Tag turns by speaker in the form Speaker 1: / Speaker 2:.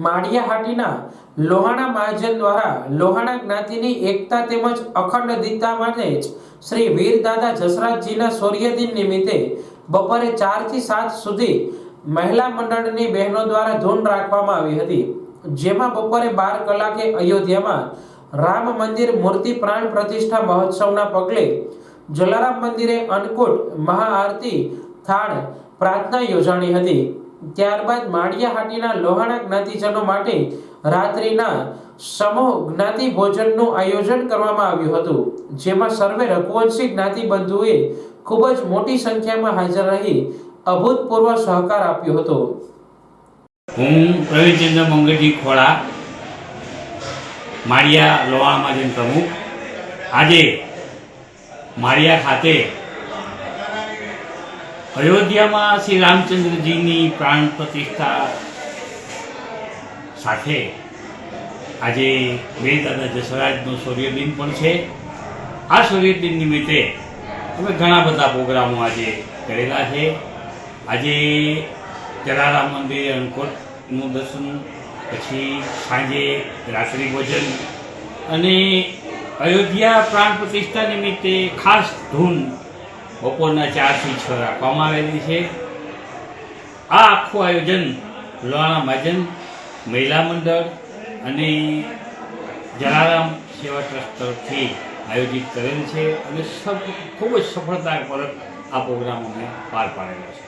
Speaker 1: માળિયાહાટીના લોહાણા મહાજન દ્વારા લોહાણા જ્ઞાતિની એકતા તેમજ અખંડિતતા માટે જ શ્રી વીરદાદા જસરાજજીના સૂર્યદિન નિમિત્તે બપોરે 4 થી 7 સુધી મહિલા મંડળની બહેનો દ્વારા ધૂન રાખવામાં આવી હતી, જેમાં બપોરે 12 કલાકે અયોધ્યામાં રામ મંદિર મૂર્તિ પ્રાણ પ્રતિષ્ઠા મહોત્સવના પગલે જલારામ મંદિરે અન્નકૂટ મહાઆરતી થાળ પ્રાર્થના યોજાણી હતી। ત્યારબાદ માળિયાહાટીના લોહાણા જ્ઞાતિજનો માટે રાત્રિના સમૂહ જ્ઞાતિ ભોજનનું આયોજન કરવામાં આવ્યું હતું, જેમાં સર્વે રઘુવંશી જ્ઞાતિ બંધુઓએ ખૂબ જ મોટી સંખ્યામાં હાજર રહી અભૂતપૂર્વ સહકાર આપ્યો હતો।
Speaker 2: હું પ્રવીણચંદ્ર મંગળજી ખોડા, માળિયા લોહાણા મહાજન પ્રમુખ। આજે માળિયા ખાતે અયોધ્યામાં શ્રી રામચંદ્રજીની પ્રાણ પ્રતિષ્ઠા સાથે આજે વીરદાદા જસરાજનો સૂર્યદિન પણ છે। આ સૂર્યદિન નિમિત્તે અમે ઘણા બધા પ્રોગ્રામો આજે કરેલા છે। આજે જલારામ મંદિર અન્નકૂટનું દર્શન, પછી સાંજે રાત્રિ ભોજન અને અયોધ્યા પ્રાણ પ્રતિષ્ઠા નિમિત્તે ખાસ ધૂન બપોરના 4 થી 6 રાખવામાં આવેલી છે। આ આખું આયોજન લોહાણા મહાજન મહિલા મંડળ અને જલારામ સેવા ટ્રસ્ટ તરફથી આયોજિત કરેલ છે અને ખૂબ જ સફળતાપૂર્વક આ પ્રોગ્રામ અમે પાર પાડેલો છે।